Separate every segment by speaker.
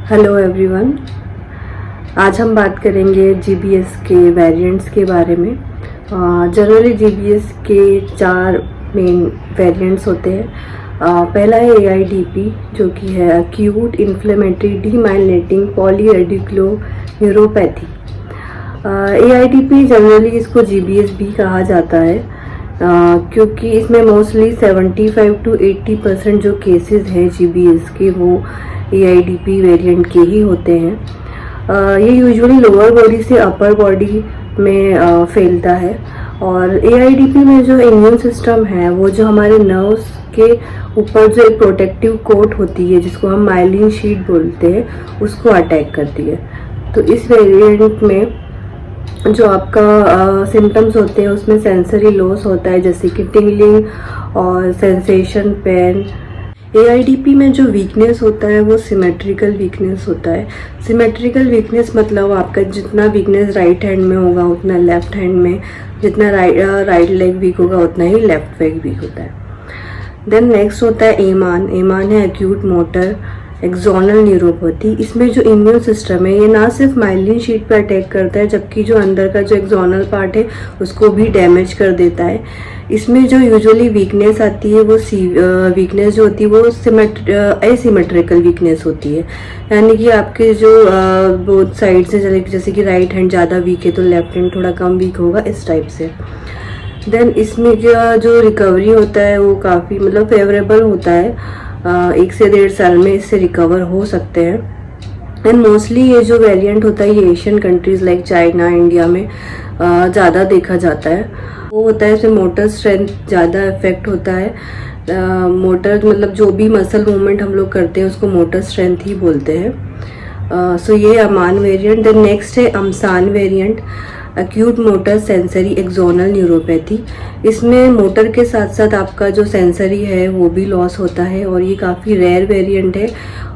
Speaker 1: Hello everyone, आज हम बात करेंगे जीबीएस के वेरिएंट्स के बारे में। जनरली जीबीएस के 4 मेन वेरिएंट्स होते हैं। पहला है एआईडीपी, जो कि है acute inflammatory demyelinating polyradiculoneuropathy. AIDP generally इसको जीबीएस भी कहा जाता है, क्योंकि इसमें मोस्टली 75 to 80% जो केसेस हैं जीबीएस के वो एआईडीपी वेरिएंट के ही होते हैं। ये यूजुअली लोअर बॉडी से अपर बॉडी में फैलता है। और एआईडीपी में जो इम्यून सिस्टम है वो जो हमारे नर्व्स के ऊपर जो एक प्रोटेक्टिव कोट होती है जिसको हम माइलिन शीट बोलते हैं, उसको अटैक करती है। तो इस वेरिएंट में जो आपका सिम्टम्स होते हैं उसमें सेंसरी लॉस होता है, जैसे कि टिंगलिंग और सेंसेशन, पेन। एआईडीपी में जो वीकनेस होता है वो सिमेट्रिकल वीकनेस होता है। सिमेट्रिकल वीकनेस मतलब आपका जितना वीकनेस राइट हैंड में होगा उतना लेफ्ट हैंड में, जितना राइट लेग वीक होगा उतना ही लेफ्ट लेग वीक होता है। देन नेक्स्ट होता है एमान। एमान है एक्यूट मोटर एक्सोनल न्यूरोपैथी। इसमें जो इम्यून सिस्टम है ये ना सिर्फ माइलिन शीट पर अटैक करता है, जबकि जो अंदर का जो एक्सोनल पार्ट है उसको भी डैमेज कर देता है। इसमें जो यूजुअली वीकनेस आती है वो वीकनेस जो होती है वो एसिमेट्रिकल वीकनेस होती है, यानी कि आपके जो बोथ साइड से, जैसे कि राइट हैंड ज़्यादा वीक है तो लेफ्ट हैंड थोड़ा कम वीक होगा, इस टाइप से। देन इसमें जो रिकवरी होता है वो काफ़ी मतलब फेवरेबल होता है। 1 से 1.5 साल में इससे रिकवर हो सकते हैं। एंड मोस्टली ये जो वेरिएंट होता है ये Asian countries like China, India में ज़्यादा देखा जाता है। वो होता है इसमें मोटर स्ट्रेंथ ज़्यादा इफेक्ट होता है। मोटर मतलब जो भी मसल मूवमेंट हम लोग करते हैं उसको मोटर स्ट्रेंथ ही बोलते हैं। सो ये अमान वेरिएंट। देन नेक्स्ट है AMSAN variant, acute motor sensory axonal neuropathy. इसमें मोटर के साथ साथ आपका जो सेंसरी है वो भी लॉस होता है और ये काफ़ी रेयर वेरिएंट है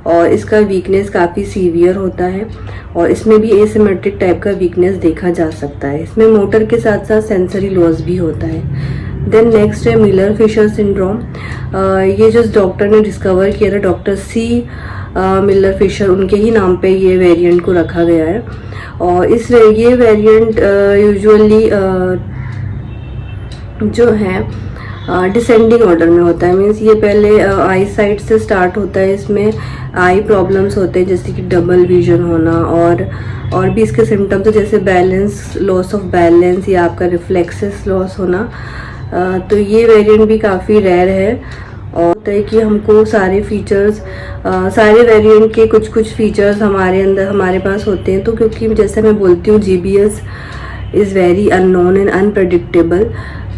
Speaker 1: और इसका वीकनेस काफ़ी सीवियर होता है और इसमें भी एसिमेट्रिक टाइप का वीकनेस देखा जा सकता है। इसमें मोटर के साथ साथ सेंसरी लॉस भी होता है। देन नेक्स्ट है मिलर फिशर सिंड्रोम। ये जो डॉक्टर ने डिस्कवर किया था, डॉक्टर सी मिलर फिशर, उनके ही नाम पे ये वेरिएंट को रखा गया है। और ये वेरिएंट यूजुअली जो है डिसेंडिंग ऑर्डर में होता है। मीन्स ये पहले आई साइड से स्टार्ट होता है। इसमें आई प्रॉब्लम्स होते हैं जैसे कि डबल विजन होना और भी इसके सिम्टम्स है, जैसे बैलेंस, लॉस ऑफ बैलेंस या आपका रिफ्लेक्सेस लॉस होना। तो ये वेरिएंट भी काफ़ी रेयर है और होता है कि हमको सारे फीचर्स, सारे वेरिएंट के कुछ कुछ फीचर्स हमारे पास होते हैं। तो क्योंकि जैसे मैं बोलती हूँ GBS is very unknown and unpredictable,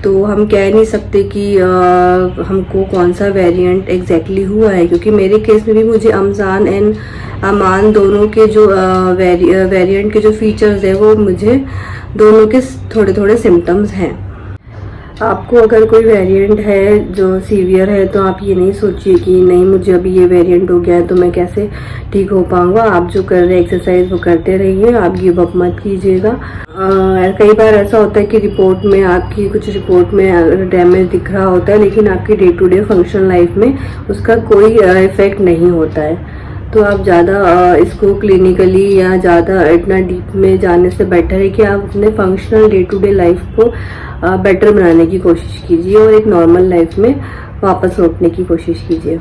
Speaker 1: तो हम कह नहीं सकते कि हमको कौन सा वेरिएंट एग्जैक्टली हुआ है, क्योंकि मेरे केस में भी मुझे अमसान एंड अमान दोनों के जो वेरिएंट के जो फीचर्स है वो मुझे दोनों के थोड़े थोड़े सिम्टम्स हैं। आपको अगर कोई वेरिएंट है जो सीवियर है तो आप ये नहीं सोचिए कि नहीं मुझे अभी ये वेरिएंट हो गया है तो मैं कैसे ठीक हो पाऊँगा। आप जो कर रहे हैं एक्सरसाइज वो करते रहिए, आप गिव अप मत कीजिएगा। कई बार ऐसा होता है कि रिपोर्ट में आपकी कुछ रिपोर्ट में डैमेज दिख रहा होता है, लेकिन आपकी day to day functional life में उसका कोई इफेक्ट नहीं होता है। तो आप ज़्यादा इसको क्लिनिकली या ज़्यादा इतना डीप में जाने से बेटर है कि आप अपने functional day to day life को बेटर बनाने की कोशिश कीजिए और एक नॉर्मल लाइफ में वापस लौटने की कोशिश कीजिए।